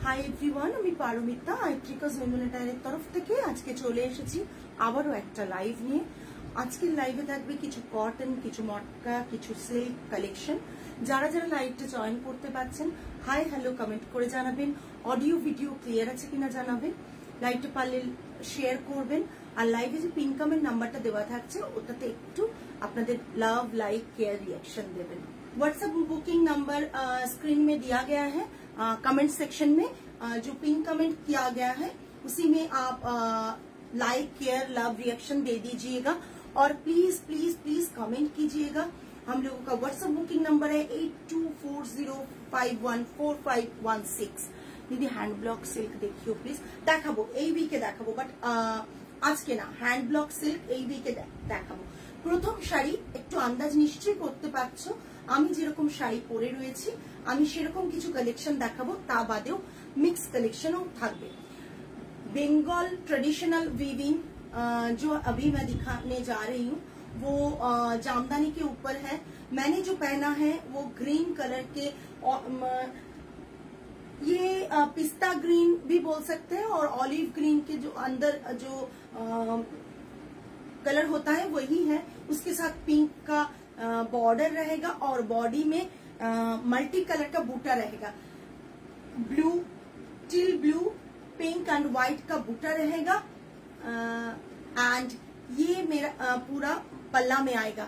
Hi everyone, আমি পারমিতা আইট্রিকাস মেমোনেটারের তরফ থেকে আজকে চলে এসেছি আবারও একটা লাইভ নিয়ে। আজকের লাইভে থাকবে কিছু কটন, কিছু মটকা, কিছু সিল্ক কালেকশন। যারা যারা লাইভটা জয়েন করতে পারছেন হাই হ্যালো কমেন্ট করে জানাবেন। অডিও ভিডিও ক্লিয়ার আছে কিনা জানাবেন। লাইভটা পারলে শেয়ার করবেন। আর লাইভে যে পিন কমেন্ট নাম্বারটা দেওয়া থাকছে ওটাতে একটু আপনাদের লাভ, लाइक, केयर, रिएक्शन देवें। व्हाट्सएप बुकिंग नंबर स्क्रीन में दिया गया है। कमेंट सेक्शन में जो पिन कमेंट किया गया है उसी में आप लाइक, केयर, लव, रिएक्शन दे दीजिएगा। और प्लीज प्लीज प्लीज कमेंट कीजिएगा। हम लोगों का व्हाट्सएप बुकिंग नंबर है 8240514516। दीदी हैंड ब्लॉक सिल्क देखियो प्लीज। देखाबो এই উইকে দেখাবো, বাট আজকে না। হ্যান্ড ব্লক সিল্ক এই উইকে দেখাবো। প্রথম শাড়ি একটু আন্দাজ নিশ্চয়ই করতে পারছো আমি যেরকম শাড়ি পরে রয়েছি, আমি সেরকম কিছু কালেকশন দেখাবো। তা বাদেও मिक्स कलेक्शनों থাকবে। बंगाल ट्रेडिशनल वीविंग जो अभी मैं दिखाने जा रही हूँ वो जामदानी के ऊपर है। मैंने जो पहना है वो ग्रीन कलर के, ये पिस्ता ग्रीन भी बोल सकते हैं और ऑलिव ग्रीन के जो अंदर जो कलर होता है वही है। उसके साथ पिंक का बॉर्डर रहेगा और बॉडी में मल्टी कलर का बूटा रहेगा। Blue, till blue, pink and white का बूटा रहेगा। एंड ये मेरा पूरा पल्ला में आएगा।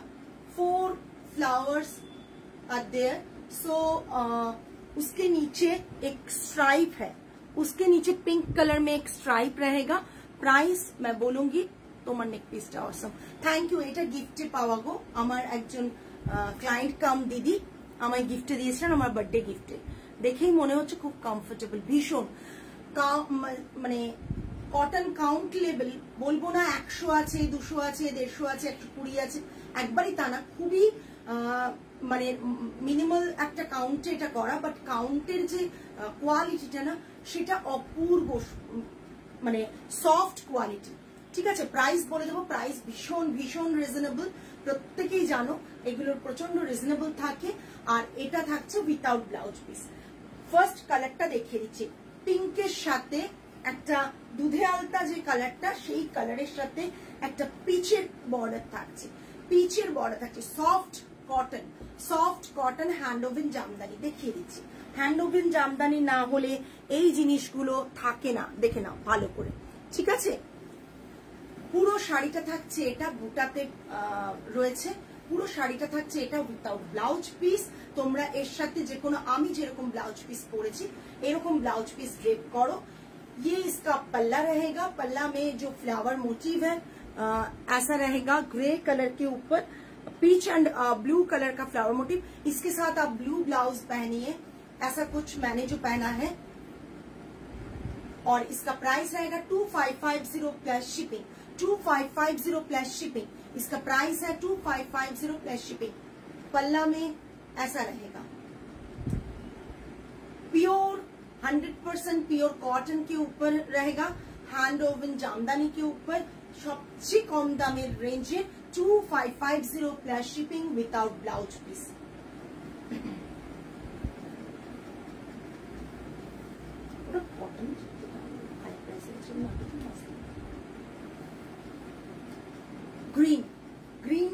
4 फ्लावर्स आर देयर। सो उसके नीचे एक स्ट्राइप है, उसके नीचे पिंक कलर में एक स्ट्राइप रहेगा। प्राइस मैं बोलूंगी তোমার নেক পিসটা অসম। Thank you. এটা গিফটে পাওয়া গো। আমার একজন ক্লায়েন্ট কাম দিদি আমায় গিফটে দিয়েছিলেন, আমার বার্থডে গিফটে। দেখেই মনে হচ্ছে খুব কমফোর্টেবল, ভীষণ। মানে কটন কাউন্ট লেভেল বলবো না 100 আছে, 200 আছে, 150 আছে, 120 আছে, একবারই তা না। খুবই মানে মিনিমাল একটা কাউন্টে এটা করা, বাট কাউন্টের যে কোয়ালিটিটা না সেটা অপূর্ব, মানে সফট কোয়ালিটি। ঠিক আছে, প্রাইস বলে দেবো। প্রাইস ভীষণ ভীষণ রিজনেবল। প্রত্যেকেই জানো এগুলোর প্রচন্ড রিজনেবল থাকে। আর এটা থাকছে উইথাউট ব্লাউজ পিস। ফার্স্ট কালারটা দেখিয়ে দিচ্ছি। পিঙ্কের সাথে একটা দুধে আলতা যে কালারটা, সেই কালারের সাথে একটা পিচের বর্ডার থাকছে। পিচের বর্ডার থাকছে। Soft cotton, soft cotton hand woven Jamdani দেখিয়ে দিচ্ছি। হ্যান্ড ওভেন জামদানি না হলে এই জিনিসগুলো থাকে না, দেখে নাও ভালো করে। ঠিক আছে, পুরো শাড়িটা থাকছে এটা বুটাতে রয়েছে। পুরো শাড়িটা থাকছে এটা উইথাউট ব্লাউজ পিস। তোমরা এর সাথে যে কোনো, আমি যেরকম ব্লাউজ পিস পরেছি এরকম ब्लाउज पीस ड्रेप करो। ये इसका पल्ला रहेगा। पल्ला में जो फ्लावर मोटिव है ऐसा रहेगा, ग्रे कलर के ऊपर पीच एंड ब्लू कलर का फ्लावर मोटिव। इसके साथ आप ब्लू ब्लाउज पहनिए, ऐसा कुछ मैंने जो पहना है। और इसका प्राइस रहेगा 2550 प्लस शिपिंग। 2550 plus shipping. इसका प्राइस है 2550 प्लस शिपिंग। पल्ला में ऐसा रहेगा। प्योर 100% प्योर कॉटन के ऊपर रहेगा। हैंड ओवन जामदानी के ऊपर सबसे कम दामेर रेंजे 2550 plus shipping without blouse piece. Cotton green, green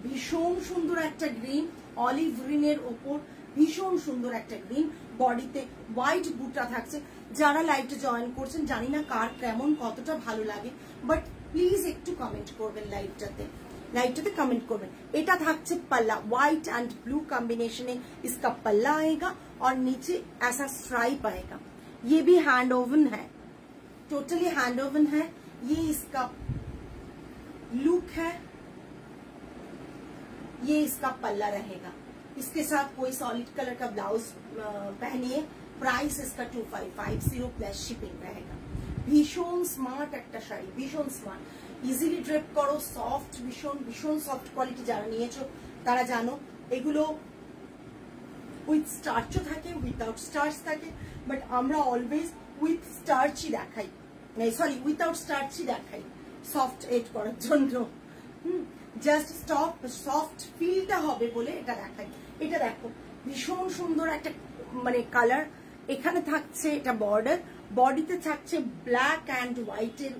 ভীষণ সুন্দর একটা গ্রিন। অলিভ গ্রিনের ওপর ভীষণ সুন্দর একটা গ্রিন। বডিতে হোয়াইট বুটা থাকছে। যারা লাইভটা জয়েন করছেন জানি না কার কেমন কতটা ভালো লাগে, বাট প্লিজ একটু কমেন্ট করবেন লাইভটাতে कमेंट করবেন। এটা থাকছে पल्ला, व्हाइट एंड ब्लू कॉम्बिनेशन में इसका पल्ला आएगा और नीचे ऐसा स्ट्राइप आएगा। ये भी हैंड ओवन है, टोटली हैंड ओवन है। ये इसका लुक है, ये इसका पल्ला रहेगा। इसके साथ कोई सॉलिड कलर का ब्लाउज पहनिए। प्राइस इसका 2550 प्लस शिपिंग रहेगा। भीषण स्मार्ट একটা শাড়ি, ভীষণ স্মার্ট, ইজিলি ড্রেপ করো। সফট, ভীষণ ভীষণ সফট কোয়ালিটি। যারা নিয়েছো তারা জানো এগুলো উইথ স্টার্চও থাকে, উইথাউট স্টার্চ থাকে, বাট আমরা অলওয়েজ উইথ স্টার্চই দেখাই, সরি উইথাউট স্টার্চই দেখাই সফট এড করার জন্য। জাস্ট সফট ফিলটা হবে বলে এটা দেখাই। এটা দেখো ভীষণ সুন্দর একটা মানে কালার। এখানে থাকছে এটা বর্ডার, বডিতে থাকছে ব্ল্যাক অ্যান্ড হোয়াইটের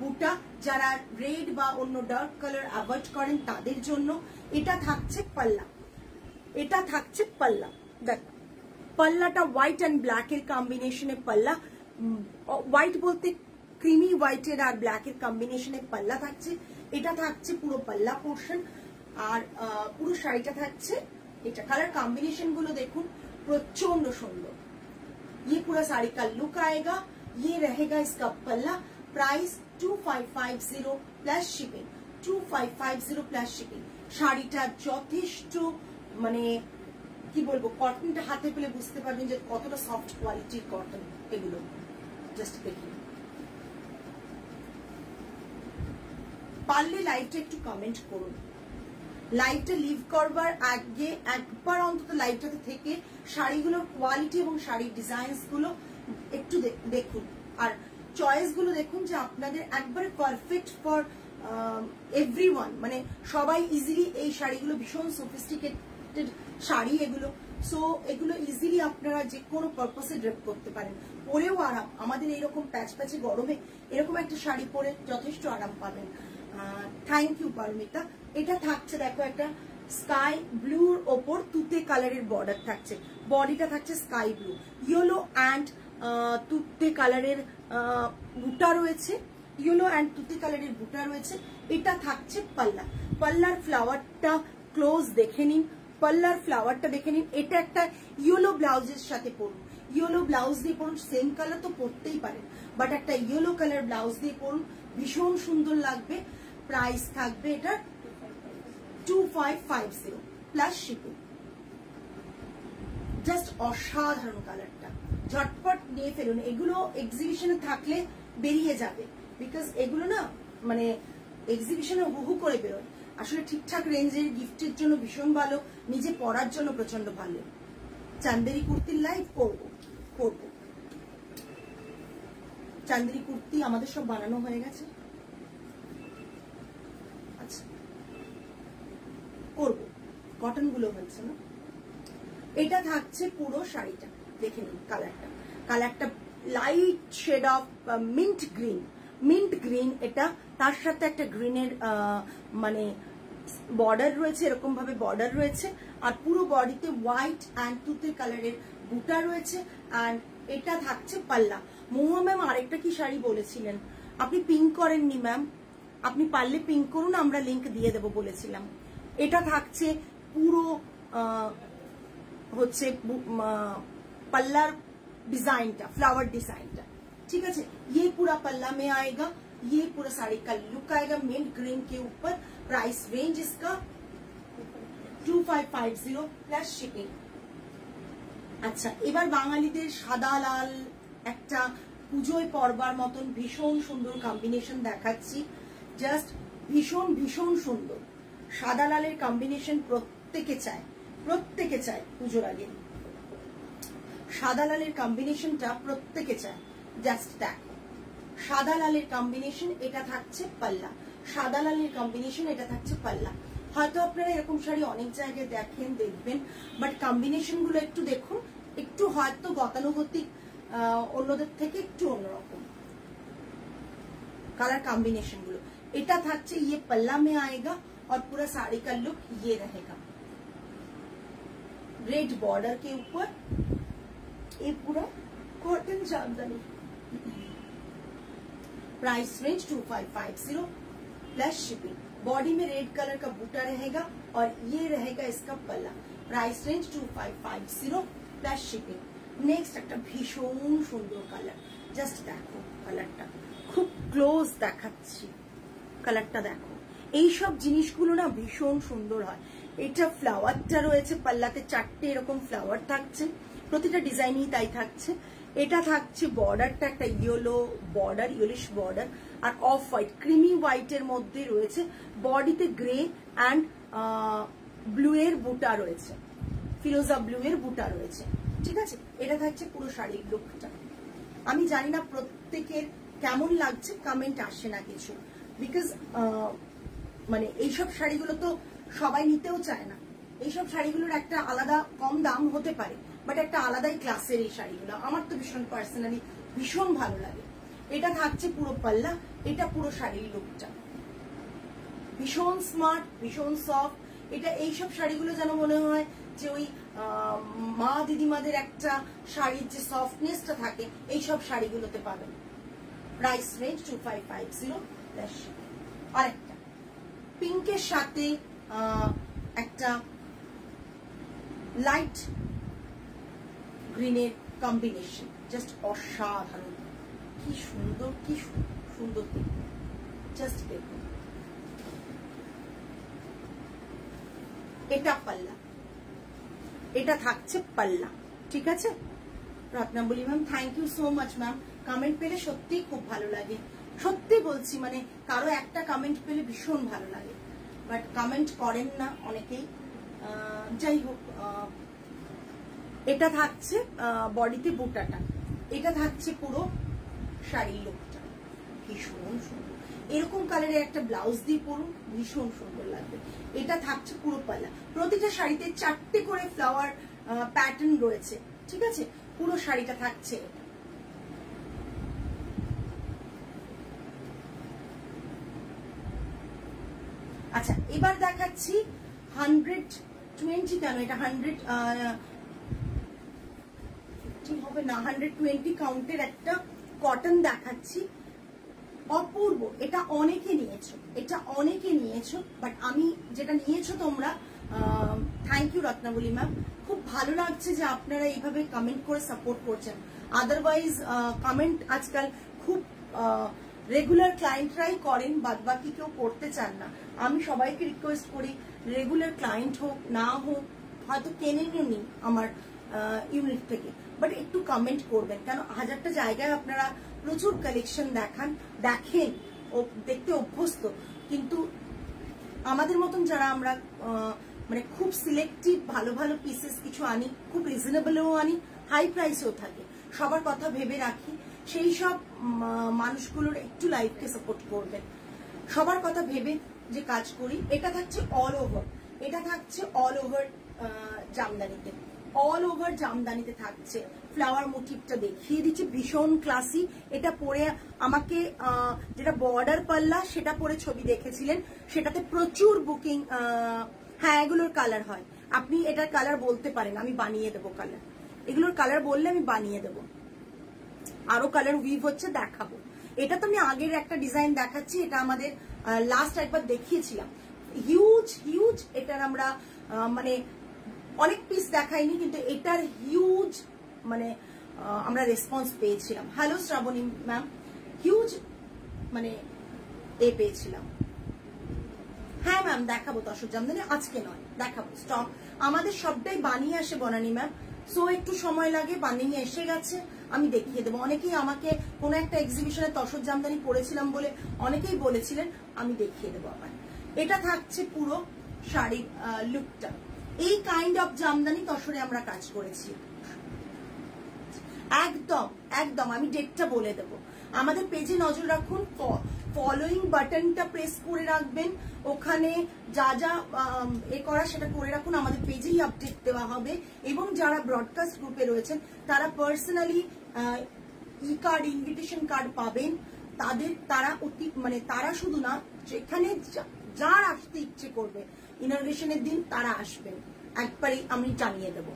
বুটা, যারা রেড বা অন্য ডার্ক কালার অ্যাভয়েড করেন তাদের জন্য। এটা থাকছে পাল্লা, এটা থাকছে পাল্লা। দেখ পাল্লাটা হোয়াইট অ্যান্ড ব্ল্যাক এর কম্বিনেশনে পাল্লা, হোয়াইট বলতে ক্রিমি হোয়াইটের আর ব্ল্যাকের কম্বিনেশনে পাল্লা থাকছে। এটা থাকছে পুরো পাল্লা পোর্শন, আর পুরো শাড়িটা থাকছে এটা। কালার कॉम्बिनेशन गुलो देखुन प्रचंड सुंदर। ये पूरा साड़ी का लुक आएगा। ये रहेगा इसका पल्ला। Price 2550 plus shipping, 2550 plus shipping. শাড়িটা যথেষ্ট মানে কি বলবো, কটনটা হাতে পেলে বুঝতে পারবেন যে কতটা সফট কোয়ালিটির কটন এগুলো। জাস্ট দেখুন, পারলে লাইভটা একটু কমেন্ট করুন। লাইভটা লিভ করবার আগে একবার অন্তত লাইভটাতে থেকে শাড়িগুলোর কোয়ালিটি এবং শাড়ির ডিজাইনস গুলো একটু দেখুন, আর চয়েস গুলো দেখুন যে আপনাদের একবারে পারফেক্ট ফর এভরিওয়ান। মানে সবাই ইজিলি এই শাড়িগুলো, ভীষণ সফিস্টিকেটেড শাড়ি এগুলো। সো এগুলো ইজিলি আপনারা যে কোনো পারপাসে ড্রেপ করতে পারেন, পরেও আরাম। আমাদের এইরকম প্যাচ প্যাচে গরমে এরকম একটা শাড়ি পরে যথেষ্ট আরাম পাবেন। Thank you Paromita. এটা থাকছে দেখো একটা স্কাই ব্লুর ওপর তুতে কালারের বর্ডার থাকছে, বডিটা থাকছে স্কাই ব্লু, ইয়েলো অ্যান্ড তুতে কালারের বুটা রয়েছে, ইয়েলো অ্যান্ড তুতে কালারের বুটা রয়েছে। এটা থাকছে পাল্লা। পাল্লার ফ্লাওয়ারটা ক্লোজ দেখে নিন, পাল্লার ফ্লাওয়ারটা দেখে নিন। এটা একটা ইয়েলো ব্লাউজের সাথে পরুন, ইয়েলো ব্লাউজ দিয়ে পরুন। সেম কালার তো পরতেই পারেন, বাট একটা ইয়েলো কালার ব্লাউজ দিয়ে পরুন, ভীষণ সুন্দর লাগবে। প্রাইস থাকবে এটা 2550 প্লাস শিপিং। জাস্ট অসাধারণ কালারটা, ঝটপট নিয়ে ফেলুন। এগুলো এক্সিবিশনে থাকলে বেরিয়ে যাবে, বিকজ এগুলো না মানে এক্সিবিশনে হুহু করে বেরোয়। আসলে ঠিকঠাক রেঞ্জের গিফটের জন্য ভীষণ ভালো, নিজে পরার জন্য প্রচন্ড ভালো। চান্দেরি কুর্তির লাইভ করবো। চান্দেরি কুর্তি আমাদের সব বানানো হয়ে গেছে, আচ্ছা করবো। কটন গুলো হচ্ছে না। এটা থাকছে পুরো শাড়িটা, দেখে নিন কালারটা। কালারটা light shade of mint green, mint green. এটা তার সাথে একটা গ্রিনের মানে বর্ডার রয়েছে, এরকম ভাবে বর্ডার রয়েছে। আর পুরো বডিতে হোয়াইট অ্যান্ড তুতে কালারের বুটা রয়েছে। অ্যান্ড এটা থাকছে পাল্লা। মহুয়া ম্যাম আরেকটা কি শাড়ি বলেছিলেন, আপনি পিঙ্ক করেননি ম্যাম, আপনি পারলে পিঙ্ক করুন, আমরা লিংক দিয়ে দেবো বলেছিলাম। এটা থাকছে পুরো হচ্ছে पल्ला डिजाइन का, फ्लावर डिजाइन का, ठीक है। ये पूरा पल्ला में आएगा, ये पूरा साड़ी का लुक आएगा मिंट ग्रीन के ऊपर। प्राइस रेंज इसका 2550 प्लस शिपिंग। আচ্ছা, এবার বাঙালিদের সাদা লাল একটা পুজোয় পরবার মতন ভীষণ সুন্দর কম্বিনেশন দেখাচ্ছি। জাস্ট ভীষণ ভীষণ সুন্দর সাদা লালের কম্বিনেশন প্রত্যেকে চায় পুজোর আগে। সাদা লালের কম্বিনেশনটা প্রত্যেকে চায়। জাস্ট দেখো, সাদা লালের কম্বিনেশন, এটা থাকছে পাল্লা। সাদা লালের কম্বিনেশন, এটা থাকছে পাল্লা। হয়তো আপনারা এরকম শাড়ি অনেক জায়গায় দেখবেন, বাট কম্বিনেশন গুলো একটু দেখুন, একটু হয়তো গতানুগতিক, অন্যদের থেকে একটু অন্যরকম কালার कॉम्बिनेशन गुलो। এটা থাকছে ये पल्ला में आएगा और पूरा साड़ी का लुक ये रहेगा। रेड बॉर्डर के ऊपर ये पूरा cotton jamdani. Price range 2550 plus shipping. Body में रेड कलर का बूटा रहेगा और ये रहेगा इसका पल्ला। Price range 2550 plus shipping. Next একটা ভীষণ সুন্দর কালার, জাস্ট দেখো কালারটা, খুব ক্লোজ দেখাচ্ছি, কালারটা দেখো। এইসব জিনিসগুলো না ভীষণ সুন্দর হয়। এটা ফ্লাওয়ারটা রয়েছে পাল্লাতে, চারটে এরকম ফ্লাওয়ার থাকছে, প্রতিটা ডিজাইনই তাই থাকছে। এটা থাকছে বর্ডারটা একটা ইয়েলো বর্ডার, ইয়েলিশ বর্ডার, আর অফ হোয়াইট ক্রিমি হোয়াইটের মধ্যে রয়েছে। বডিতে গ্রে অ্যান্ড ব্লু এর বুটা রয়েছে, ফিরোজা ব্লু এর বুটা রয়েছে, ঠিক আছে। এটা থাকছে পুরো শাড়ির লুকটা। আমি জানি না প্রত্যেকের কেমন লাগছে, কমেন্ট আসে না কিছু, বিকজ মানে এইসব শাড়িগুলো তো সবাই নিতেও চায় না। এইসব শাড়িগুলোর একটা আলাদা কম দাম হতে পারে, বাট একটা আলাদাই ক্লাসের এই শাড়িগুলো, আমার তো ভীষণ পার্সোনালি ভীষণ ভালো লাগে। এটা থাকছে পুরো পাল্লা, এটা পুরো শাড়ির লুকটা ভীষণ স্মার্ট, ভীষণ সফট। এটা এইসব শাড়িগুলো যেন মনে হয় যে ওই মা দিদিমাদের একটা শাড়ির যে সফটনেসটা থাকে এইসব শাড়িগুলোতে পাবেন। Price range 2550। আরেকটা পিঙ্কের সাথে একটা লাইট গ্রিনের কম্বিনেশন, জাস্ট অসাধারণ, কি সুন্দর, কি সুন্দর দেখুন, জাস্ট দেখুন। এটা পাল্লা, এটা থাকছে পাল্লা, ঠিক আছে। Ratnaboli ma'am, thank you so much ma'am. Comment পেলে সত্যি খুব ভালো লাগে, সত্যি বলছি, মানে কারো একটা কমেন্ট পেলে ভীষণ ভালো লাগে, বাট কমেন্ট করেন না অনেকেই। যাই হোক, এটা থাকছে বডিতে বুটাটা, এটা থাকছে পুরো শাড়ির লুকটা, ভীষণ সুন্দর। এরকম কালারের একটা ব্লাউজ দিয়ে পরুন, ভীষণ সুন্দর লাগবে। এটা থাকছে পুরো পাল্লা, প্রতিটা শাড়িতে 4টে করে ফ্লাওয়ার প্যাটার্ন রয়েছে, ঠিক আছে। পুরো শাড়িটা থাকছে এটা। আচ্ছা, এবার দেখাচ্ছি 120, কেন এটা 150 হবে না, 120 কাউন্টের একটা কটন দেখাচ্ছি, অপূর্ব। এটা অনেকে নিয়েছো, এটা অনেকে নিয়েছো, বাট আমি যেটা নিয়েছো তোমরা, থ্যাংক ইউ রত্নাবলী ম্যাম। খুব ভালো লাগছে যে আপনারা এইভাবে কমেন্ট করে সাপোর্ট করছেন। আদারওয়াইজ কমেন্ট আজকাল খুব রেগুলার ক্লায়েন্টরাই করেন, বাদ বাকি কেউ করতে চান না। আমি সবাইকে রিকোয়েস্ট করি, রেগুলার ক্লায়েন্ট হোক না হোক, হয়তো কেনেনও নি আমার ইউনিট থেকে, বাট একটু কমেন্ট করবেন, কেন হাজারটা জায়গায় আপনারা প্রচুর কালেকশন দেখেন ও দেখতে অভ্যস্ত, কিন্তু আমাদের মতন যারা আমরা মানে খুব সিলেক্টিভ ভালো ভালো পিসেস কিছু আনি, খুব রিজনেবলও আনি, হাই প্রাইসেও থাকে, সবার কথা ভেবে রাখি, সেই সব মানুষগুলোর একটু লাইফকে সাপোর্ট করবেন, সবার কথা ভেবে যে কাজ করি। এটা থাকছে অল ওভার, এটা থাকছে অল ওভার জামদানিতে, অল ওভার জামদানিতে থাকছে। ফ্লাওয়ার মোটিভটা দেখিয়ে দিচ্ছি, ভীষণ ক্লাসি। এটা পরে আমাকে যেটা বর্ডার পাল্লা সেটা পরে ছবি দেখেছিলেন, সেটাতে প্রচুর বুকিং। হ্যাঁ, এগুলোর কালার হয়, আপনি এটার কালার বলতে পারেন, আমি বানিয়ে দেবো কালার, এগুলোর কালার বললে আমি বানিয়ে দেবো, আরো কালার উইভ হচ্ছে দেখাবো। এটা তো আমি আগের একটা ডিজাইন দেখাচ্ছি, এটা আমাদের লাস্ট একবার দেখিয়েছিলাম, হিউজ হিউজ। এটার আমরা মানে অনেক পিস দেখাইনি, কিন্তু এটার হিউজ মানে আমরা রেসপন্স পেয়েছিলাম। হ্যালো শ্রাবণী ম্যাম, হিউজ মানে পেয়েছিলাম। হ্যাঁ ম্যাম, দেখাবো তসর জামদানি, আজকে নয়, দেখাবো। স্টক আমাদের সবটাই বানিয়ে আসে বনানী ম্যাম, সো একটু সময় লাগে, বানিয়ে এসে গেছে, আমি দেখিয়ে দেবো। অনেকেই আমাকে কোনো একটা এক্সিবিশনে তসর জামদানি পরেছিলাম বলে অনেকেই বলেছিলেন, আমি দেখিয়ে দেবো আবার। এটা থাকছে পুরো শাড়ির লুকটা, এই কাইন্ড অফ জামদানি তসরে আমরা কাজ করেছি। একদম একদম, আমি ডেটটা বলে দেবো। আমাদের পেজে নজর রাখুন, ফলোইং বাটনটা প্রেস করে রাখবেন, ওখানে যা যা করা সেটা করে রাখুন, আমাদের পেজেই আপডেট দেওয়া হবে। এবং যারা ব্রডকাস্ট গ্রুপে রয়েছেন তারা পার্সোনালি ই কার্ড, ইনভিটেশন কার্ড পাবেন। তারা অতি মানে তারা শুধু না, যেখানে যার আসতে ইচ্ছে করবে ইনগ্রেশনের দিন তারা আসবেন, একবারই আমি জানিয়ে দেব,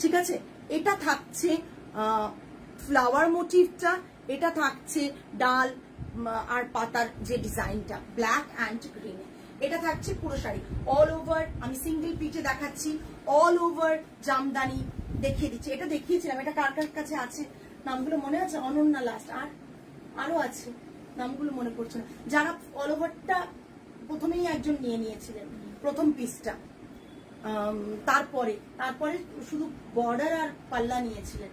ঠিক আছে। এটা থাকছে ফ্লাওয়ার মোটিভটা, এটা থাকছে ডাল আর পাতার যে ডিজাইনটা ব্ল্যাক অ্যান্ড গ্রিনে, এটা থাকছে পুরো শাড়ি অল ওভার। আমি সিঙ্গেল পিচে দেখাচ্ছি, অল ওভার জামদানি দেখিয়ে দিচ্ছি। এটা দেখিয়েছিলাম, এটা কার কার কাছে আছে নামগুলো মনে আছে? অনন্যা লাস্ট, আর আরো আছে, নামগুলো মনে পড়ছে না। যারা অল ওভারটা প্রথমেই একজন নিয়ে নিয়েছিলেন প্রথম পিসটা, তারপরে শুধু বর্ডার আর পাল্লা নিয়েছিলেন।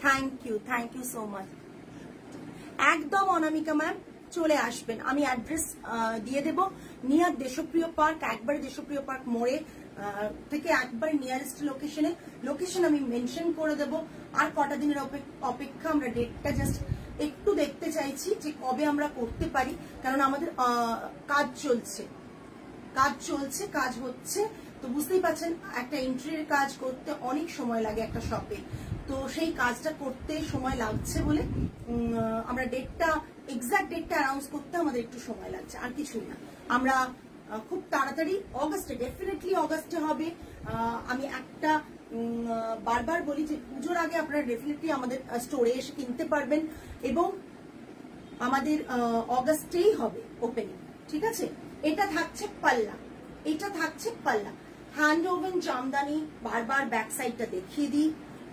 Thank you so much. একদম অনামিকা ম্যাম, চলে আসবেন, আমি অ্যাড্রেস দিয়ে দেব। নিয়ার দেশপ্রিয় পার্ক, একবারে দেশপ্রিয় পার্ক মোড়ে থেকে একবার নিয়ারেস্ট লোকেশন আমি মেনশন করে দেব। আর কটা দিনের অপেক্ষা, আমরা ডেটটা জাস্ট একটু দেখতে চাইছি যে কবে আমরা করতে পারি, কারণ আমাদের কাজ চলছে, কাজ চলছে, কাজ হচ্ছে। তো বুঝতেই পারছেন একটা ইন্টেরিয়র কাজ করতে অনেক সময় লাগে একটা শপে, তো সেই কাজটা করতে সময় লাগছে বলে আমরা এক্সাক্ট ডেটটা অ্যানাউন্স করতে আমাদের একটু সময় লাগছে, আর কিছুই না। আমরা খুব তাড়াতাড়ি অগাস্টে, ডেফিনেটলি অগাস্টে হবে। আমি একটা বারবার বলি যে পুজোর আগে আপনারা ডেফিনেটলি আমাদের স্টোরে এসে কিনতে পারবেন, এবং আমাদের অগাস্টেই হবে ওপেনিং, ঠিক আছে। এটা থাকছে পাল্লা, এটা থাকছে পাল্লা, হ্যান্ড ওভেন জামদানি। বারবার ব্যাক সাইডটা দেখিয়ে দিই,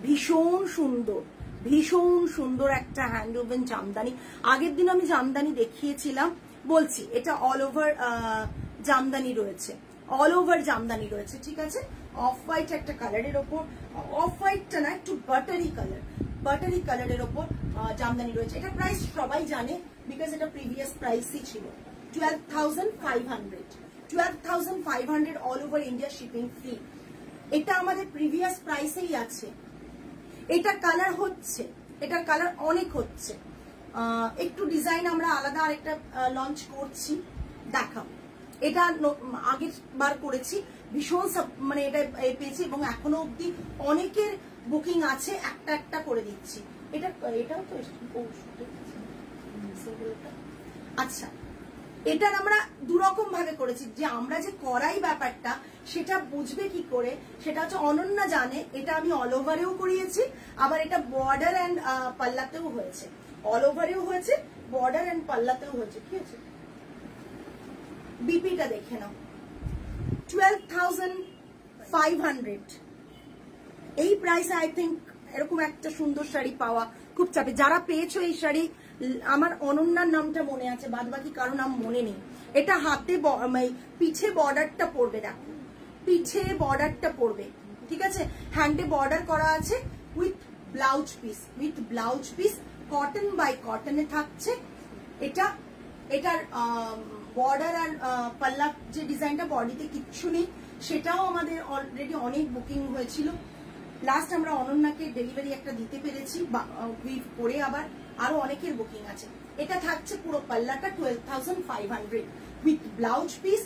ভীষণ সুন্দর, ভীষণ সুন্দর একটা হ্যান্ড ওভেন জামদানি। আগের দিন আমি জামদানি দেখিয়েছিলাম, বলছি এটা অল ওভার জামদানি রয়েছে, অল ওভার জামদানি রয়েছে, ঠিক আছে। অফ হোয়াইট একটা কালারের ওপর, অফ হোয়াইটটা না, একটু বাটারি কালার, বাটারি কালারের ওপর জামদানি রয়েছে। এটা প্রাইস সবাই জানে, বিকজ এটা প্রিভিয়াস প্রাইসই ছিল 12,500, 12,500 all over India shipping free. এটা আমাদের প্রিভিয়াস প্রাইসেই আছে। এটা কালার হচ্ছে, এটার কালার অনেক হচ্ছে, একটু ডিজাইন আমরা আলাদা আরেকটা লঞ্চ করছি, দেখাবো। এটা আগের বার করেছি, ভীষণ মানে এটা পেয়েছি, এবং এখনো অব্দি অনেকের বুকিং আছে, একটা একটা করে দিচ্ছি। এটাও তো আচ্ছা, এটার আমরা দুরকম ভাবে করেছি, যে আমরা যে করাই ব্যাপারটা সেটা বুঝবে কি করে, সেটা হচ্ছে অনন্যা জানে। এটা আমি অল ওভারেও করিয়েছি, আবার এটা বর্ডার অ্যান্ড পাল্লাতেও হয়েছে, অল ওভারেও হয়েছে, বর্ডার অ্যান্ড পাল্লাতেও হয়েছে, ঠিক আছে। বিপিটা দেখে নাও, 12,500। এই প্রাইসে আই থিঙ্ক এরকম একটা সুন্দর শাড়ি পাওয়া খুব চাপে। যারা পেয়েছো এই শাড়ি, আমার অনন্যার নামটা মনে আছে, বাদ বাকি কারো নাম মনে নেই। এটা হাতে পিছে বর্ডারটা পড়বে, দেখো পিছে বর্ডারটা পড়বে, ঠিক আছে। হ্যান্ডে বর্ডার করা আছে with blouse piece, with blouse piece, cotton by কটনে থাকছে এটা। এটার বর্ডার আর পাল্লা যে ডিজাইনটা, বডিতে কিচ্ছু নেই, সেটাও আমাদের অলরেডি অনেক বুকিং হয়েছিল। লাস্ট আমরা অনন্যাকে ডেলিভারি একটা দিতে পেরেছি, পরে আবার আরো অনেকের বুকিং আছে। এটা থাকছে পুরো পাল্লাটা 12,500 with blouse piece,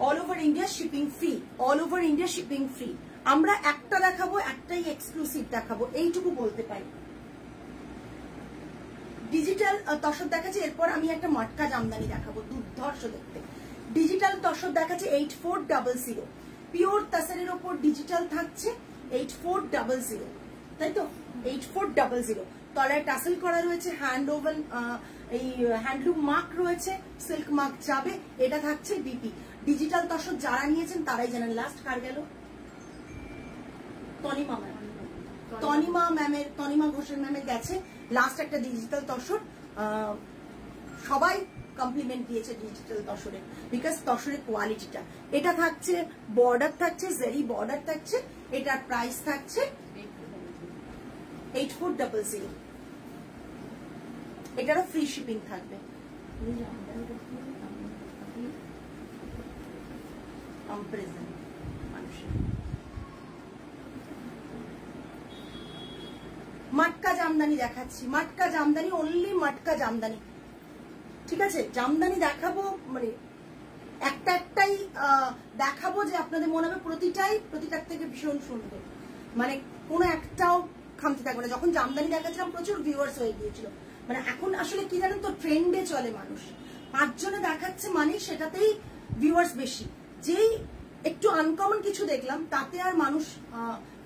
all over India shipping free, all over India shipping free. আমরা একটা দেখাবো, একটাই এক্সক্লুসিভ দেখাবো, এইটুকু বলতে পারি। ডিজিটাল তসর দেখাচ্ছে, এরপর আমি একটা মটকা জামদানি দেখাবো, দুর্ধর্ষ দেখতে। ডিজিটাল তসর দেখাচ্ছে 8400, পিওর তাসারের ওপর ডিজিটাল থাকছে 8400, তাই তো 8400। তলায় টাসেল করা রয়েছে, হ্যান্ড ওভেন এই হ্যান্ডলুম মার্ক রয়েছে, সিল্ক মার্ক যাবে। এটা থাকছে বিপি। ডিজিটাল তসর যারা নিয়েছেন তারাই জানেন। লাস্ট কার গেল? তনিমা ম্যাম, তনিমা ঘোষের ম্যামের গেছে লাস্ট একটা ডিজিটাল তসর। সবাই কমপ্লিমেন্ট দিয়েছে ডিজিটাল তসরে, বিকজ তসরের কোয়ালিটিটা। এটা থাকছে বর্ডার, থাকছে জেরি বর্ডার থাকছে। এটার প্রাইস থাকছে 8400। এটারও ফ্রি শিপিং থাকবে। মটকা জামদানি দেখাচ্ছি, মটকা জামদানি, অনলি মটকা জামদানি, ঠিক আছে। জামদানি দেখাবো, মানে একটাই দেখাবো যে আপনাদের মনে হবে প্রতিটার থেকে ভীষণ সুন্দর, মানে কোনো একটাও খামতি থাকবে না। যখন জামদানি দেখাচ্ছিলাম প্রচুর ভিউয়ার্স হয়ে গিয়েছিল, মানে এখন আসলে কি জানেন তো, ট্রেন্ডে চলে মানুষ। 5 জনে দেখাচ্ছে মানে সেটাতেই ভিউয়ার্স বেশি। যেই একটু আনকমন কিছু দেখলাম তাতে আর মানুষ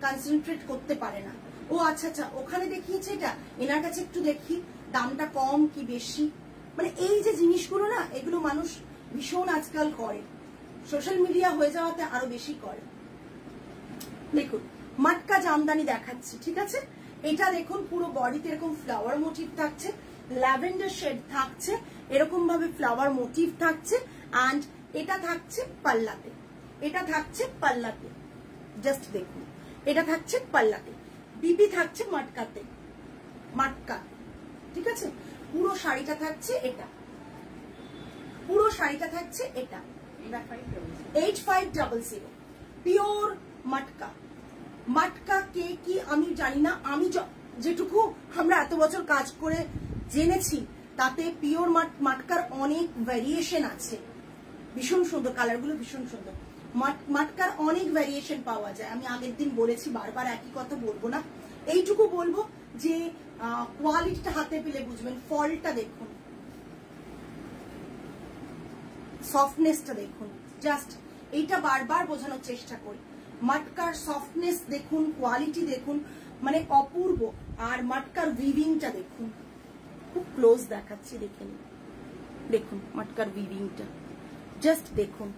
কনসেন্ট্রেট করতে পারে না। ও আচ্ছা আচ্ছা, ওখানে দেখিয়েছে এটা, এনার কাছে একটু দেখি দামটা কম কি বেশি, মানে এই যে জিনিসগুলো না, এগুলো মানুষ ভীষণ আজকাল করে, সোশ্যাল মিডিয়া হয়ে যাওয়াতে আরো বেশি করে। দেখুন মটকা জামদানি দেখাচ্ছি, ঠিক আছে। এটা দেখুন পুরো বডিতে এরকম ফ্লাওয়ার মোটিভ থাকছে, ল্যাভেন্ডার শেড থাকছে, এরকম ভাবে ফ্লাওয়ার মোটিভ থাকছে। অ্যান্ড এটা থাকছে পাল্লাতে, এটা থাকছে পাল্লাতে, জাস্ট দেখুন এটা থাকছে পাল্লাতে, বিপি থাকছে মটকাতে, মটকা, ঠিক আছে। পুরো শাড়িটা থাকছে এটা, পুরো শাড়িটা থাকছে এটা 8500 পিওর মটকা। মটকা কে কি আমি জানি না, আমি যেটুকু আমরা এত বছর কাজ করে জেনেছি তাতে পিওর মটকার অনেক ভ্যারিয়েশন আছে, ভীষণ সুন্দর, কালারগুলো ভীষণ সুন্দর। মাটকার অনেক ভ্যারিয়েশন পাওয়া যায়, আমি আগের দিন বলেছি, বারবার একই কথা বলবো না। এইটুকু বলবো যে কোয়ালিটিটা হাতে পেলে বুঝবেন। ফলটা দেখুন, সফটনেসটা দেখুন, জাস্ট এইটা বারবার বোঝানোর চেষ্টা করি। মাটকার সফটনেস দেখুন, কোয়ালিটি দেখুন, মানে অপূর্ব। আর মাটকার উইভিংটা দেখুন, খুব ক্লোজ দেখাচ্ছি, দেখে নিন। দেখুন মাটকার উইভিংটা, জাস্ট দেখুন।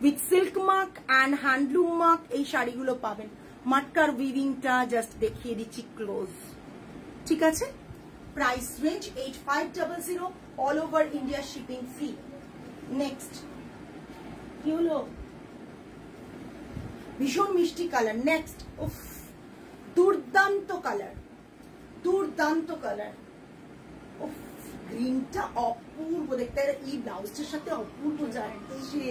With silk mark and handloom mark এই শাড়িগুলো পাবেন। মাটকার উইভিংটা জাস্ট দেখিয়ে দিচ্ছি ক্লোজ, ঠিক আছে। Price range 8500, all over India shipping free. Next কি হলো, ভীষণ মিষ্টি কালার। নেক্সট, উফ, দুর্দান্ত কালার, দুর্দান্ত কালার। উফ, গ্রিনটা অপূর্ব দেখতে, এই ব্লাউজটার সাথে অপূর্ব যাচ্ছে,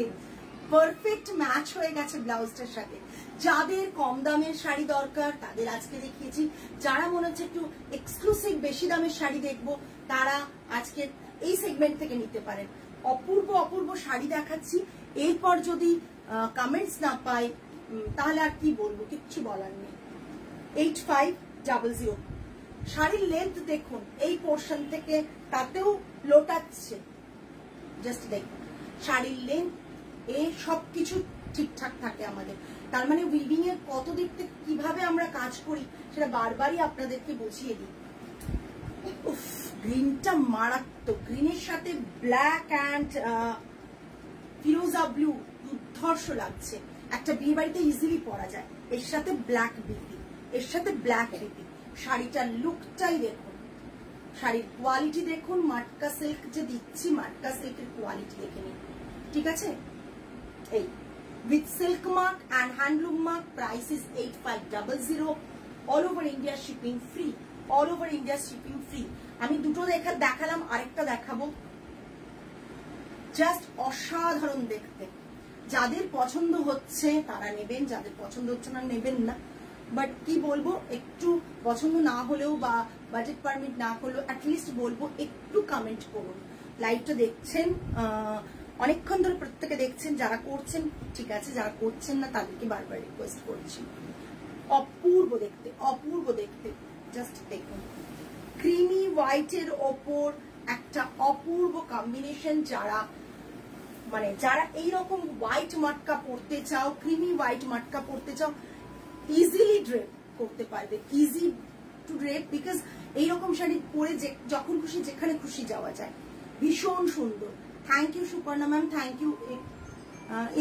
পারফেক্ট ম্যাচ হয়ে গেছে ব্লাউজটার সাথে। যাদের কম দামের শাড়ি দরকার তাদের আজকে দেখিয়েছি, যারা মনে হচ্ছে একটু এক্সক্লুসিভ বেশি দামের শাড়ি দেখবো তারা আজকে এই সেগমেন্ট থেকে নিতে পারেন। অপূর্ব অপূর্ব শাড়ি দেখাচ্ছি, এরপর যদি কমেন্টস না পাই তাহলে আর কি বলবো, কিচ্ছু বলার নেই। 8500। শাড়ির লেন্থ দেখুন, এই পোর্শন থেকে তাতেও লোটাচ্ছে, জাস্ট দেখুন শাড়ির লেন্থ, এই সবকিছু ঠিকঠাক থাকে আমাদের। তার মানে উইভিং এর কত দিক থেকে কিভাবে আমরা কাজ করি সেটা বারবারই আপনাদেরকে বুঝিয়ে দিই। উফ, গ্রিনটা মারাত্মক, গ্রিনের সাথে ব্ল্যাক অ্যান্ড ফিরোজা ব্লু দুর্ধর্ষ লাগছে। একটা বিয়ে বাড়িতে ইজিলি পরা যায়, এর সাথে ব্ল্যাক বিপি, এর সাথে ব্ল্যাক বিপি। শাড়িটার লুকটাই দেখুন, শাড়ির কোয়ালিটি দেখুন, মাটকা সিল্ক যে দিচ্ছি, মাটকা সিল্কের কোয়ালিটি দেখে নিন, ঠিক আছে। এই with silk mark and handloom mark, price is 8500, all over India shipping free, all over India shipping free। আমি দুটো দেখালাম, আরেকটা দেখাবো, জাস্ট অসাধারণ দেখতে। যাদের পছন্দ হচ্ছে তারা নেবেন, যাদের পছন্দ হচ্ছে না নেবেন না। বাট কি বলবো, একটু পছন্দ না হলেও বা বাজেট পারমিট না করলেও অ্যাটলিস্ট বলবো একটু কমেন্ট করুন। লাইভটা দেখছেন অনেকক্ষণ ধরে, প্রত্যেকে দেখছেন, যারা করছেন ঠিক আছে, যারা করছেন না তাদেরকে বারবার রিকোয়েস্ট করছি। অপূর্ব দেখতে, অপূর্ব দেখতে, জাস্ট দেখুন। ক্রিমি হোয়াইটের ওপর একটা অপূর্ব কম্বিনেশন। যারা এইরকম হোয়াইট মাটকা পরতে চাও, ক্রিমি হোয়াইট মাটকা পরতে চাও, ইজিলি ড্রেপ করতে পারবে, ইজি টু ড্রেপ, বিকজ এইরকম শাড়ি পরে যখন খুশি যেখানে খুশি যাওয়া যায়। ভীষণ সুন্দর। Thank you Suparna ma'am, thank you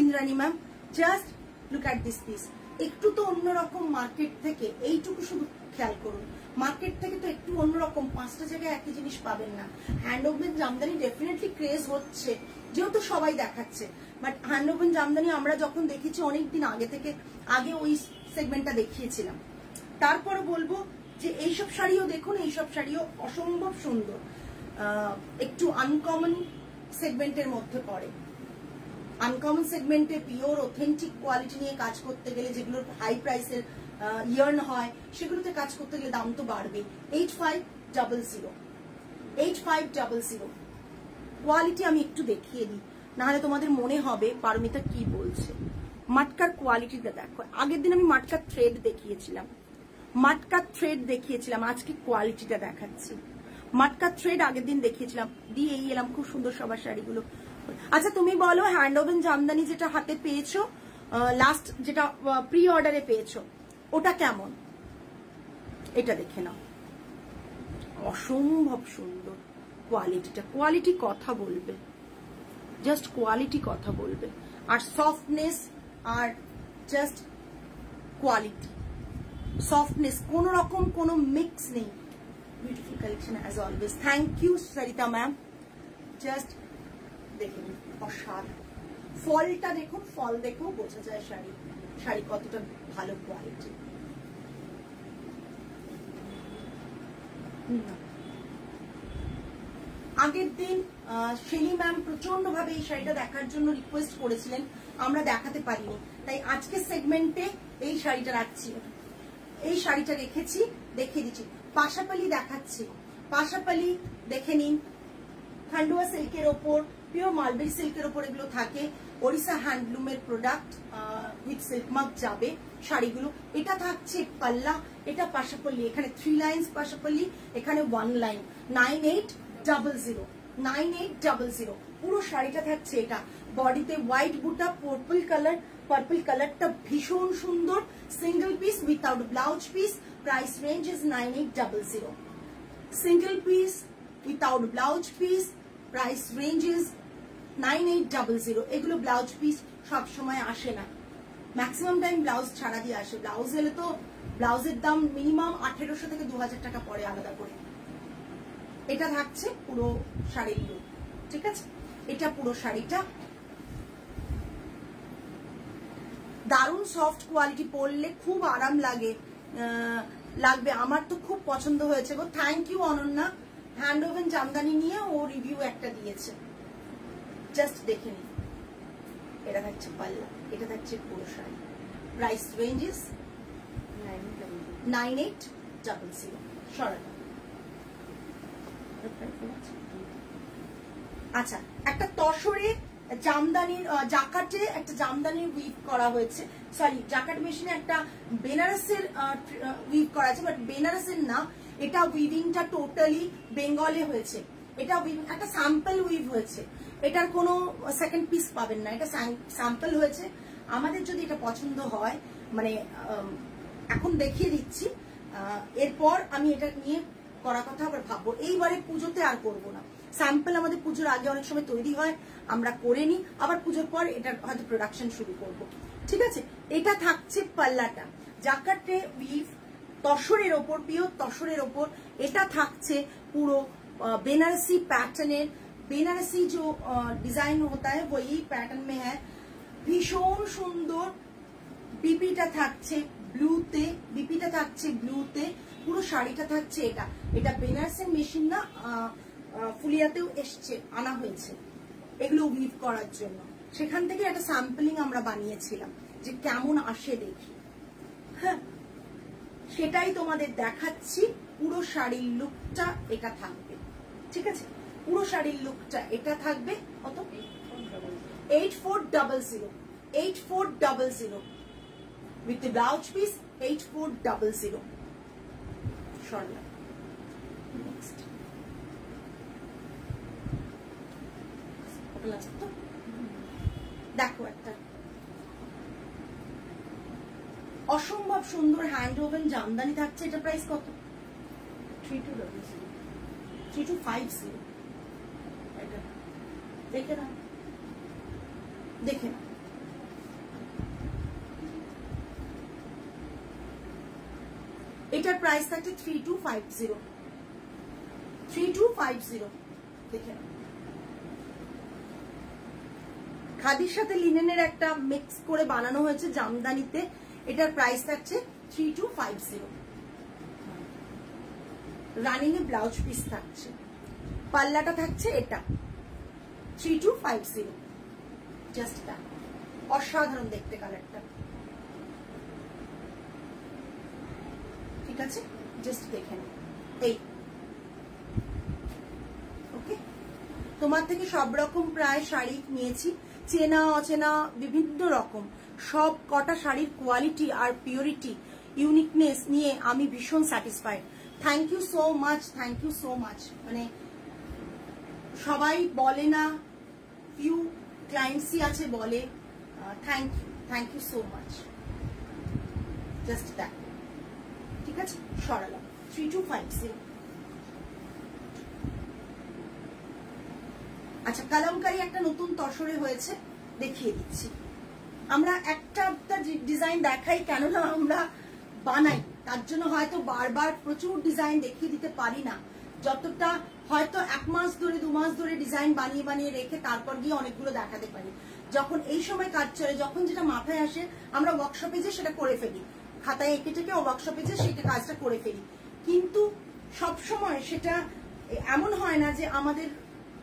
Indrani ma'am. Just look at this piece. একটু তো অন্যরকম মার্কেট থেকে, এইটুকু শুধু খেয়াল করুন, মার্কেট থেকে তো একটু অন্যরকম, 5টা জায়গায় একই জিনিস পাবেন না। হ্যান্ডওভেন জামদানি ডেফিনেটলি ক্রেজ হচ্ছে, যেহেতু সবাই দেখাচ্ছে। বাট হ্যান্ডওভেন জামদানি আমরা যখন দেখেছি অনেকদিন আগে থেকে, আগে ওই সেগমেন্টটা দেখিয়েছিলাম। তারপরে বলবো যে এইসব শাড়িও দেখুন, এইসব শাড়িও অসম্ভব সুন্দর, একটু আনকমন সেগমেন্টের মধ্যে পড়ে। আনকমন সেগমেন্টে পিওর অথেন্টিক কোয়ালিটি নিয়ে কাজ করতে গেলে, যেগুলোর হাই প্রাইসের ইয়ার্ন হয়, সেগুলোতে কাজ করতে গেলে দাম তো বাড়বে। 8500 কোয়ালিটি আমি একটু দেখিয়ে দিই, নাহলে তোমাদের মনে হবে পারমিতা কি বলছে। মাটকার কোয়ালিটিটা দেখো, আগের দিন আমি মাটকার থ্রেড দেখিয়েছিলাম, আজকে কোয়ালিটিটা দেখাচ্ছি। মাটকার থ্রেড আগের দিন দেখিয়েছিলাম, দিয়ে এই এলাম, খুব সুন্দর সবার শাড়িগুলো। আচ্ছা তুমি বলো, হ্যান্ডওভেন জামদানি যেটা হাতে পেয়েছো, লাস্ট যেটা প্রি অর্ডারে পেয়েছো, ওটা কেমন? এটা দেখে নাও, অসম্ভব সুন্দর কোয়ালিটিটা। কোয়ালিটি কথা বলবে, জাস্ট কোয়ালিটি কথা বলবে। আর সফটনেস আর জাস্ট কোয়ালিটি, সফটনেস, কোন রকম কোনো মিক্স নেই। Beautiful collection as always. Thank you Sarita ma'am. Just দেখুন, অসাধারণ। ফলটা দেখুন, ফল দেখেও বোঝা যায় শাড়ি কতটা ভালো কোয়ালিটি। আগের দিন শেলি ম্যাম প্রচন্ড ভাবে এই শাড়িটা দেখার জন্য রিকোয়েস্ট করেছিলেন, আমরা দেখাতে পারিনি, তাই আজকে সেগমেন্টে এই শাড়িটা রাখছি, এই শাড়িটা রেখেছি, দেখিয়ে দিচ্ছি। পাশাপালি দেখাচ্ছি, পাশাপালি দেখে নিন। খান্ডুয়া সিল্কের ওপর পিওর মালবেরি সিল্কের ওপর এগুলো থাকে, ওড়িশা হ্যান্ডলুমের প্রোডাক্ট, উইথ সিল্ক মার্ক যাবে শাড়িগুলো। এটা থাকছে পাল্লা, এটা পাশাপাল্লি, এখানে 3 লাইন্স পাশাপাল্লি, এখানে 1 লাইন। 9800 9800 পুরো শাড়িটা থাকছে এটা। বডিতে হোয়াইট বুটা, পার্পল কালারটা ভীষণ সুন্দর, single piece without blouse piece. Price range is 9800। Single piece without blouse piece, price range is 9800। এগুলো ব্লাউজ পিস সব সময় আসে না, ম্যাক্সিমাম টাইম ব্লাউজ ছাড়া দিয়ে আসে। ব্লাউজ এলে তো ব্লাউজের দাম মিনিমাম 1800 থেকে 2000 টাকা পড়ে আলাদা করে। এটা থাকছে পুরো শাড়ির লুক, ঠিক আছে? এটা পুরো শাড়িটা দারুণ সফট কোয়ালিটি, পরলে খুব আরাম লাগবে। আমার তো খুব পছন্দ হয়েছে গো। Thank you Ananya. Hand woven jamdani নিয়ে ও রিভিউ একটা দিয়েছে, জাস্ট দেখে নিন। এটা থাকছে পাল্লা, এটা থাকছে পুরো শাড়ি। Price range is 9800। সরাটা আচ্ছা, একটা তসরে জামদানির জাকাটে একটা জামদানির উইভ করা হয়েছে, সরি জাকাট মেশিনে একটা বেনারসের উইভ করা আছে, বাট বেনারসের না, এটা উইভিংটা টোটালি বেঙ্গলে হয়েছে। এটা উইভিং একটা স্যাম্পল উইভ হয়েছে, এটার কোনো সেকেন্ড পিস পাবেন না, এটা স্যাম্পল হয়েছে। আমাদের যদি এটা পছন্দ হয়, মানে এখন দেখিয়ে দিচ্ছি, এরপর আমি এটা নিয়ে করার কথা আবার ভাববো। এইবারে পুজোতে আর করবো না, স্যাম্পল আমাদের পুজোর আগে অনেক সময় তৈরি হয়, আমরা করে নিই, আবার পুজোর পর এটা হয়তো প্রোডাকশন শুরু করব, ঠিক আছে? এটা থাকছে পাল্লাটা, জাকাটে উইভ তসরের ওপর, পিওর তসরের ওপর। এটা থাকছে পুরো বেনারসি প্যাটার্নের, বেনারসি जो डिजाइन होता है वही पैटर्न में है। ভীষণ সুন্দর। বিপিটা থাকছে ব্লুতে, বিপিটা থাকছে ব্লুতে, পুরো শাড়িটা থাকছে এটা। এটা বেনারসের মেশিন না, ফুলিয়াতেও এসছে, আনা হয়েছে এগুলো উইভ করার জন্য। সেখান থেকে একটা স্যাম্পলিং আমরা বানিয়েছিলাম যে কেমন আসে দেখি, হ্যাঁ সেটাই তোমাদের দেখাচ্ছি। পুরো শাড়ির লুকটা এটা থাকবে, ঠিক আছে? পুরো শাড়ির লুকটা এটা থাকবে। কত? 8400 8400 with the blouse piece 8400। Sarala next দেখো, একটা অসম্ভব সুন্দর হ্যান্ড ওভেন জামদানি থাকছে। এটা প্রাইস কত? 3250। এটা দেখে না, দেখে না, এটার প্রাইস থাকছে 3250। 3250 দেখে না। খাদির সাথে লিনেনের একটা মিক্স করে বানানো হয়েছে জামদানিতে, এটার প্রাইস থাকছে 3250। রানিং এ ব্লাউজ পিস থাকছে, পাল্লাটা থাকছে এটা 3250। জাস্ট দ্যাট, অসাধারণ দেখতে কালারটা, ঠিক আছে? জাস্ট দেখে নিন। এই ওকে, তোমার থেকে সব রকম প্রায় শাড়ি নিয়েছি, চেনা অচেনা বিভিন্ন রকম সব কটা শাড়ির কোয়ালিটি আর পিওরিটি, ইউনিকনেস নিয়ে আমি ভীষণ satisfied. Thank you so much, thank you so much. মানে সবাই বলে না, ফিউ ক্লায়েন্টসই আছে বলে, thank you so much. Just that, ঠিক আছে? সরালাম 3250। আচ্ছা, কালামকারী একটা নতুন তসরে হয়েছে, দেখিয়ে দিচ্ছি। আমরা একটা ডিজাইন দেখাই, কেননা আমরা বানাই, তার জন্য হয়তো বারবার প্রচুর ডিজাইন দেখিয়ে দিতে পারি না। যতটা হয়তো 1 মাস ধরে 2 মাস ধরে ডিজাইন বানিয়ে বানিয়ে রেখে তারপর গিয়ে অনেকগুলো দেখাতে পারি। যখন এই সময় কাজ চলে, যখন যেটা মাথায় আসে, আমরা ওয়ার্কশপে যে সেটা করে ফেলি, খাতায় এঁকে টেকে ওয়ার্কশপে যে সেটা কাজটা করে ফেলি। কিন্তু সব সময় সেটা এমন হয় না যে আমাদের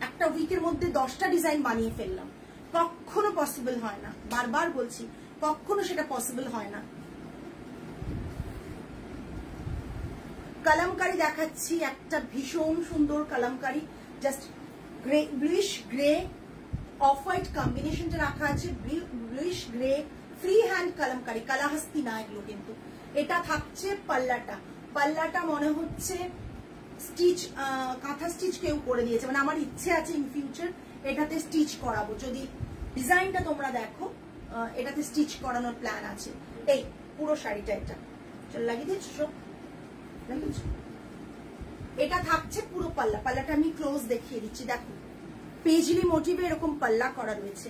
একটা উইকের মধ্যে 10টা ডিজাইন বানিয়ে ফেললাম, কখনো পসিবল হয় না। বারবার বলছি, কখনো সেটা পসিবল হয় না। কালামকারী দেখাচ্ছি, একটা ভীষণ সুন্দর kalamkari, just grey, bluish grey off white কম্বিনেশনটা রাখা আছে, bluish grey, free hand kalamkari, Kalahasti না এগুলো কিন্তু। এটা থাকছে পাল্লাটা, পাল্লাটা মনে হচ্ছে স্টিচ, কাঁথা স্টিচ কেউ করে দিয়েছে, মানে আমার ইচ্ছে আছে ইন ফিউচার এটাতে স্টিচ করাবো, যদি ডিজাইনটা তোমরা দেখো এটাতে স্টিচ করানোর প্ল্যান আছে। এই পুরো শাড়িটা এটা চল লাগিয়ে দিয়েছো সব, লাগিয়েছো। এটা থাকছে পুরো পাল্লা, পাল্লাটা আমি ক্লোজ দেখিয়ে দিচ্ছি, দেখো পেজলি মোটিভে এরকম পাল্লা করা রয়েছে।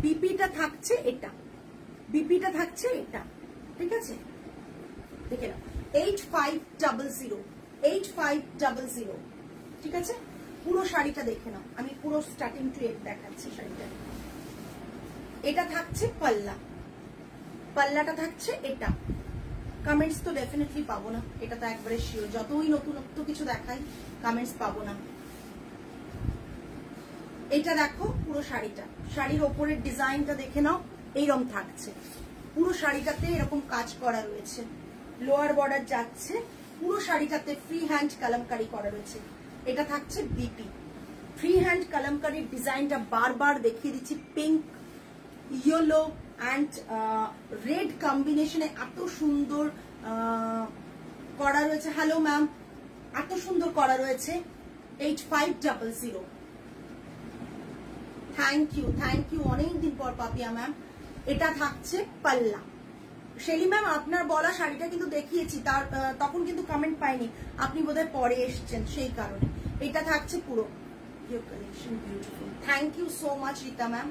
বিপিটা থাকছে এটা, বিপিটা থাকছে এটা, ঠিক আছে, দেখে নাও 8500, 8500, ঠিক আছে। পুরো শাড়িটা দেখে নাও, আমি পুরো স্টার্টিং টু এন্ড দেখাচ্ছি শাড়িটা। এটা থাকছে পাল্লা, পাল্লাটা থাকছে এটা। কমেন্টস তো ডেফিনেটলি পাবো না, এটা তো একবারে শিওর, যতই নতুনত্ব কিছু দেখাই কমেন্টস পাবো না। এটা দেখো পুরো শাড়িটা, শাড়ির ওপরের ডিজাইনটা দেখে নাও, এইরকম থাকছে পুরো শাড়িটাতে, এরকম কাজ করা রয়েছে, লোয়ার বর্ডার যাচ্ছে, পুরো শাড়িটাতে ফ্রি হ্যান্ড কলমকারি করা রয়েছে। এটা থাকছে বিপি, ফ্রি হ্যান্ড কলমকারির ডিজাইনটা বারবার দেখিয়ে দিচ্ছি, পিঙ্ক, ইয়েলো অ্যান্ড রেড কম্বিনেশনে এত সুন্দর করা রয়েছে। হ্যালো ম্যাম, এত সুন্দর করা রয়েছে। 8500, থ্যাংক ইউ অনেকদিন পর পাপিয়া ম্যাম। এটা থাকছে পাল্লা। শেলি ম্যাম আপনার বলা শাড়িটা কিন্তু দেখিয়েছি, তার তখন কিন্তু কমেন্ট পাইনি, আপনি বোধহয় পরে এসছেন সেই কারণে। এটা থাকছে পুরো, thank you so much Rita ma'am.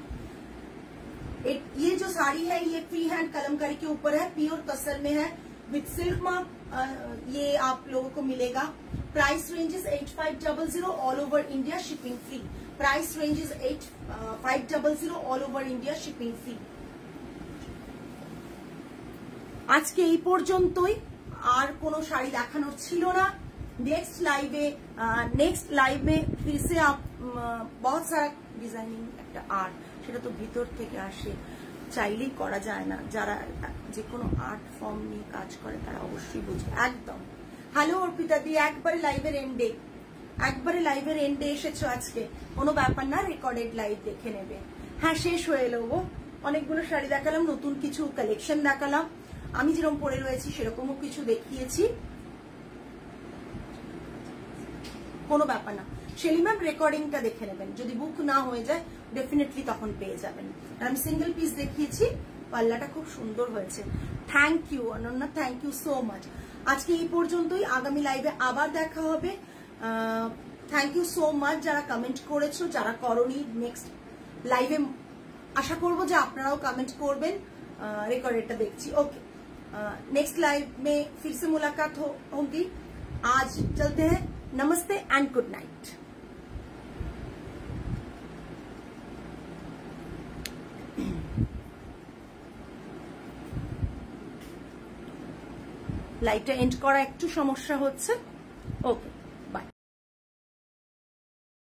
ये जो साड़ी है ये फ्री हैंड कलमकारी के ऊपर है, प्योर तसर में है, विद सिल्क मार्क, ये आप लोगों को मिलेगा। Price range is 8500 all over India, shipping free. Price range is 8500 all over India, shipping free. আজকে এই পর্যন্তই, আর কোনো শাড়ি দেখানোর ছিল না। नेक्स्ट लाइव में फिर से आप बहुत सारा डिजाइनिंग একটা আর্ট, সেটা তো ভিতর থেকে আসে, চাইলেই করা যায় না, যারা যে কোনো আর্ট ফর্ম নিয়ে কাজ করে তারা অবশ্যই বুঝবে একদম। হ্যালো অর্পিতা দি, একবারে লাইভের এন্ডে এসেছো আজকে, কোনো ব্যাপার না, রেকর্ডেড লাইভ দেখে নেবে। হ্যাঁ শেষ হয়ে এলো গো, অনেকগুলো শাড়ি দেখালাম, নতুন কিছু কালেকশন দেখালাম, আমি যেরকম পরে রয়েছি সেরকমও কিছু দেখিয়েছি, কোনো ব্যাপার না। শেলি ম্যাম রেকর্ডিংটা দেখে নেবেন, যদি বুক না হয়ে যায় ডেফিনেটলি তখন পেয়ে যাবেন। আমি সিঙ্গেল পিস দেখিয়েছি, পাল্লাটা খুব সুন্দর হয়েছে। Thank you Ananya, thank you so much. আজকে এই পর্যন্তই, আগামী লাইভে আবার দেখা হবে। থ্যাংক ইউ সো মাচ যারা কমেন্ট করেছো, যারা করনি নেক্সট লাইভে আশা করবো যে আপনারাও কমেंट করবেন। रिकॉर्डेड देखी। ओके, नेक्स्ट लाइव में फिर से मुलाकात होगी। आज चलते हैं, नमस्ते एंड गुड नाइट। लाइवটা এন্ড করা একটু সমস্যা হচ্ছে। ওকে।